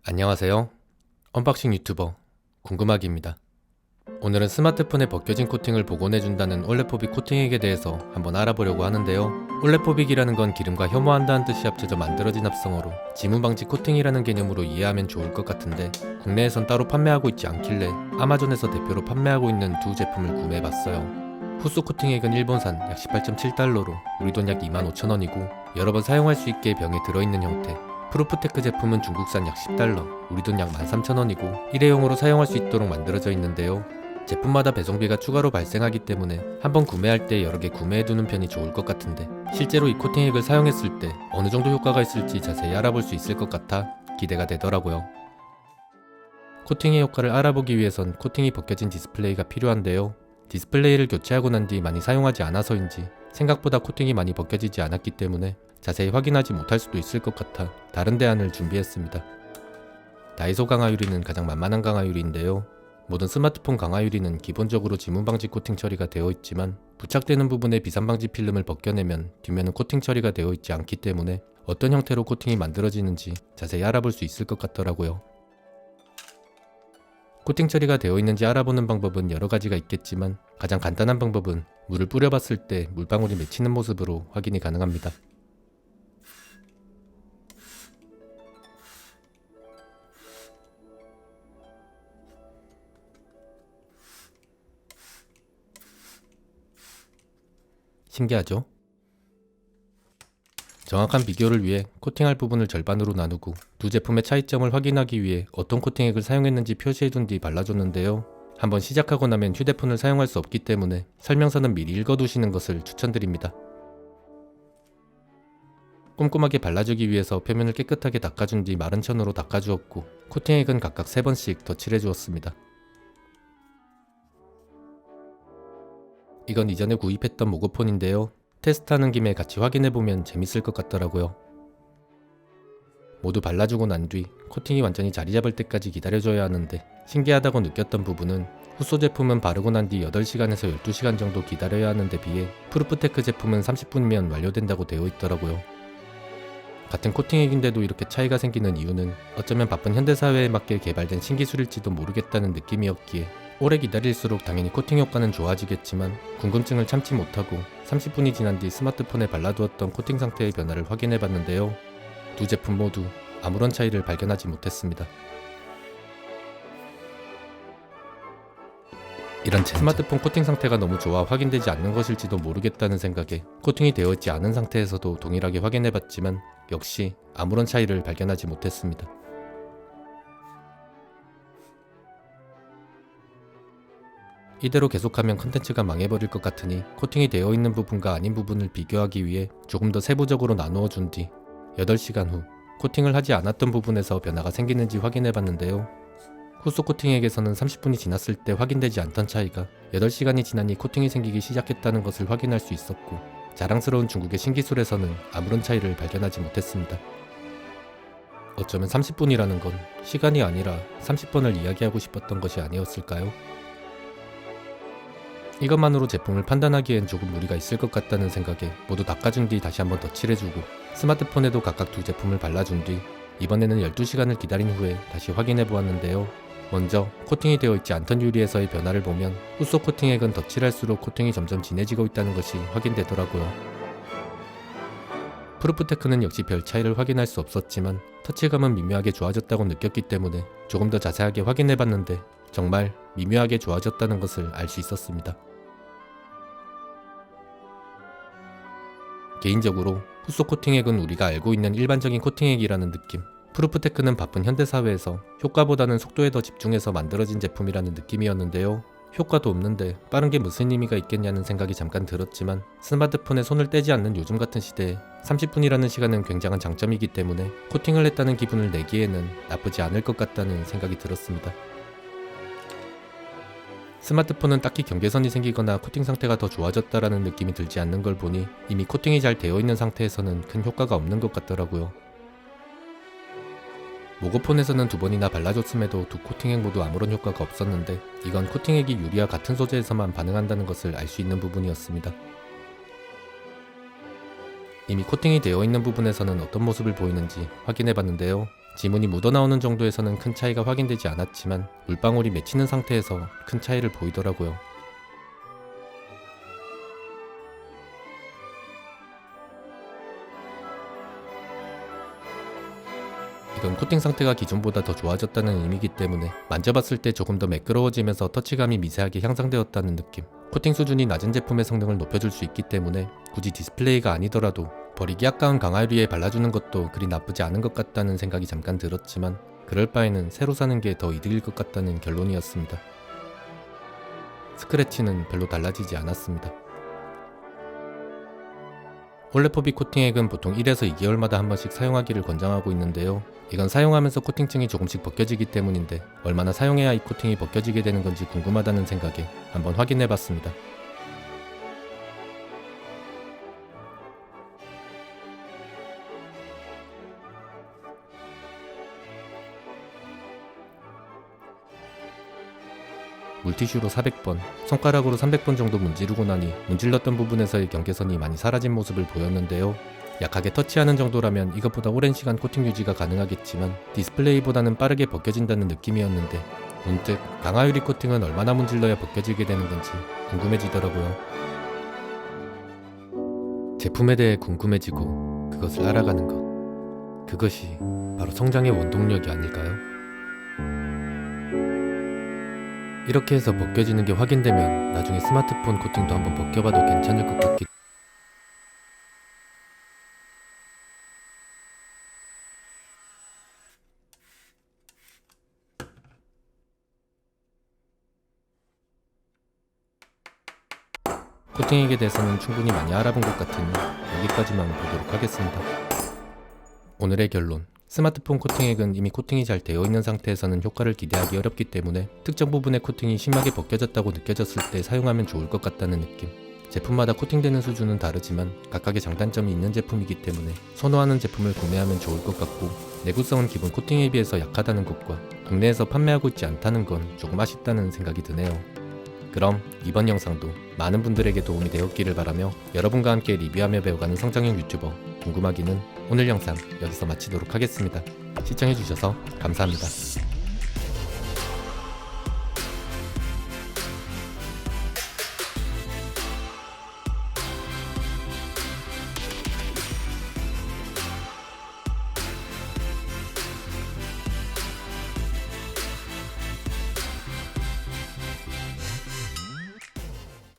안녕하세요. 언박싱 유튜버 궁금하기입니다. 오늘은 스마트폰에 벗겨진 코팅을 복원해준다는 올레포빅 코팅액에 대해서 한번 알아보려고 하는데요. 올레포빅이라는 건 기름과 혐오한다는 뜻이 합쳐져 만들어진 합성어로 지문방지 코팅이라는 개념으로 이해하면 좋을 것 같은데 국내에선 따로 판매하고 있지 않길래 아마존에서 대표로 판매하고 있는 두 제품을 구매해봤어요. 후소 코팅액은 일본산 약 18.7달러로 우리 돈 약 25,000원이고 여러 번 사용할 수 있게 병에 들어있는 형태, 프루프테크 제품은 중국산 약 10달러, 우리 돈 약 13,000원이고 일회용으로 사용할 수 있도록 만들어져 있는데요. 제품마다 배송비가 추가로 발생하기 때문에 한번 구매할 때 여러 개 구매해두는 편이 좋을 것 같은데 실제로 이 코팅액을 사용했을 때 어느 정도 효과가 있을지 자세히 알아볼 수 있을 것 같아 기대가 되더라고요. 코팅의 효과를 알아보기 위해선 코팅이 벗겨진 디스플레이가 필요한데요. 디스플레이를 교체하고 난 뒤 많이 사용하지 않아서인지 생각보다 코팅이 많이 벗겨지지 않았기 때문에 자세히 확인하지 못할 수도 있을 것 같아 다른 대안을 준비했습니다. 다이소 강화유리는 가장 만만한 강화유리인데요. 모든 스마트폰 강화유리는 기본적으로 지문방지 코팅 처리가 되어 있지만 부착되는 부분의 비산방지 필름을 벗겨내면 뒷면은 코팅 처리가 되어 있지 않기 때문에 어떤 형태로 코팅이 만들어지는지 자세히 알아볼 수 있을 것 같더라고요. 코팅 처리가 되어 있는지 알아보는 방법은 여러 가지가 있겠지만 가장 간단한 방법은 물을 뿌려봤을 때 물방울이 맺히는 모습으로 확인이 가능합니다. 신기하죠? 정확한 비교를 위해 코팅할 부분을 절반으로 나누고 두 제품의 차이점을 확인하기 위해 어떤 코팅액을 사용했는지 표시해둔 뒤 발라줬는데요. 한번 시작하고 나면 휴대폰을 사용할 수 없기 때문에 설명서는 미리 읽어두시는 것을 추천드립니다. 꼼꼼하게 발라주기 위해서 표면을 깨끗하게 닦아준 뒤 마른 천으로 닦아주었고 코팅액은 각각 3번씩 덧칠해주었습니다. 이건 이전에 구입했던 모고폰인데요. 테스트하는 김에 같이 확인해보면 재밌을 것 같더라고요. 모두 발라주고 난 뒤 코팅이 완전히 자리 잡을 때까지 기다려줘야 하는데 신기하다고 느꼈던 부분은 후소 제품은 바르고 난 뒤 8시간에서 12시간 정도 기다려야 하는데 비해 프루프테크 제품은 30분이면 완료된다고 되어 있더라고요. 같은 코팅액인데도 이렇게 차이가 생기는 이유는 어쩌면 바쁜 현대사회에 맞게 개발된 신기술일지도 모르겠다는 느낌이었기에 오래 기다릴수록 당연히 코팅 효과는 좋아지겠지만 궁금증을 참지 못하고 30분이 지난 뒤 스마트폰에 발라두었던 코팅 상태의 변화를 확인해봤는데요. 두 제품 모두 아무런 차이를 발견하지 못했습니다. 이런 스마트폰 코팅 상태가 너무 좋아 확인되지 않는 것일지도 모르겠다는 생각에 코팅이 되어 있지 않은 상태에서도 동일하게 확인해봤지만 역시 아무런 차이를 발견하지 못했습니다. 이대로 계속하면 컨텐츠가 망해버릴 것 같으니 코팅이 되어 있는 부분과 아닌 부분을 비교하기 위해 조금 더 세부적으로 나누어 준 뒤 8시간 후 코팅을 하지 않았던 부분에서 변화가 생기는지 확인해봤는데요. 후소 코팅액에서는 30분이 지났을 때 확인되지 않던 차이가 8시간이 지나니 코팅이 생기기 시작했다는 것을 확인할 수 있었고 자랑스러운 중국의 신기술에서는 아무런 차이를 발견하지 못했습니다. 어쩌면 30분이라는 건 시간이 아니라 30번을 이야기하고 싶었던 것이 아니었을까요? 이것만으로 제품을 판단하기엔 조금 무리가 있을 것 같다는 생각에 모두 닦아준 뒤 다시 한번 덧칠해주고 스마트폰에도 각각 두 제품을 발라준 뒤 이번에는 12시간을 기다린 후에 다시 확인해보았는데요. 먼저 코팅이 되어 있지 않던 유리에서의 변화를 보면 후소 코팅액은 덧칠할수록 코팅이 점점 진해지고 있다는 것이 확인되더라고요. 프루프테크는 역시 별 차이를 확인할 수 없었지만 터치감은 미묘하게 좋아졌다고 느꼈기 때문에 조금 더 자세하게 확인해봤는데 정말 미묘하게 좋아졌다는 것을 알 수 있었습니다. 개인적으로 후소 코팅액은 우리가 알고 있는 일반적인 코팅액이라는 느낌, 프루프테크는 바쁜 현대사회에서 효과보다는 속도에 더 집중해서 만들어진 제품이라는 느낌이었는데요. 효과도 없는데 빠른 게 무슨 의미가 있겠냐는 생각이 잠깐 들었지만 스마트폰에 손을 떼지 않는 요즘 같은 시대에 30분이라는 시간은 굉장한 장점이기 때문에 코팅을 했다는 기분을 내기에는 나쁘지 않을 것 같다는 생각이 들었습니다. 스마트폰은 딱히 경계선이 생기거나 코팅 상태가 더 좋아졌다라는 느낌이 들지 않는 걸 보니 이미 코팅이 잘 되어 있는 상태에서는 큰 효과가 없는 것 같더라고요. 모고폰에서는 2번이나 발라줬음에도 두 코팅액 모두 아무런 효과가 없었는데 이건 코팅액이 유리와 같은 소재에서만 반응한다는 것을 알 수 있는 부분이었습니다. 이미 코팅이 되어 있는 부분에서는 어떤 모습을 보이는지 확인해봤는데요. 지문이 묻어나오는 정도에서는 큰 차이가 확인되지 않았지만 물방울이 맺히는 상태에서 큰 차이를 보이더라고요. 이건 코팅 상태가 기존보다 더 좋아졌다는 의미이기 때문에 만져봤을 때 조금 더 매끄러워지면서 터치감이 미세하게 향상되었다는 느낌. 코팅 수준이 낮은 제품의 성능을 높여줄 수 있기 때문에 굳이 디스플레이가 아니더라도 버리기 아까운 강화유리에 발라주는 것도 그리 나쁘지 않은 것 같다는 생각이 잠깐 들었지만 그럴 바에는 새로 사는 게 더 이득일 것 같다는 결론이었습니다. 스크래치는 별로 달라지지 않았습니다. 올레포비 코팅액은 보통 1에서 2개월마다 한 번씩 사용하기를 권장하고 있는데요. 이건 사용하면서 코팅층이 조금씩 벗겨지기 때문인데 얼마나 사용해야 이 코팅이 벗겨지게 되는 건지 궁금하다는 생각에 한번 확인해봤습니다. 물티슈로 400번, 손가락으로 300번 정도 문지르고 나니 문질렀던 부분에서의 경계선이 많이 사라진 모습을 보였는데요. 약하게 터치하는 정도라면 이것보다 오랜 시간 코팅 유지가 가능하겠지만 디스플레이보다는 빠르게 벗겨진다는 느낌이었는데 문득 강화유리 코팅은 얼마나 문질러야 벗겨지게 되는 건지 궁금해지더라고요. 제품에 대해 궁금해지고 그것을 알아가는 것, 그것이 바로 성장의 원동력이 아닐까요? 이렇게 해서 벗겨지는 게 확인되면 나중에 스마트폰 코팅도 한번 벗겨봐도 괜찮을 것 같기. 코팅액에 대해서는 충분히 많이 알아본 것 같으니 여기까지만 보도록 하겠습니다. 오늘의 결론. 스마트폰 코팅액은 이미 코팅이 잘 되어 있는 상태에서는 효과를 기대하기 어렵기 때문에 특정 부분의 코팅이 심하게 벗겨졌다고 느껴졌을 때 사용하면 좋을 것 같다는 느낌. 제품마다 코팅되는 수준은 다르지만 각각의 장단점이 있는 제품이기 때문에 선호하는 제품을 구매하면 좋을 것 같고, 내구성은 기본 코팅에 비해서 약하다는 것과 국내에서 판매하고 있지 않다는 건 조금 아쉽다는 생각이 드네요. 그럼 이번 영상도 많은 분들에게 도움이 되었기를 바라며 여러분과 함께 리뷰하며 배워가는 성장형 유튜버 궁금하기는 오늘 영상 여기서 마치도록 하겠습니다. 시청해주셔서 감사합니다.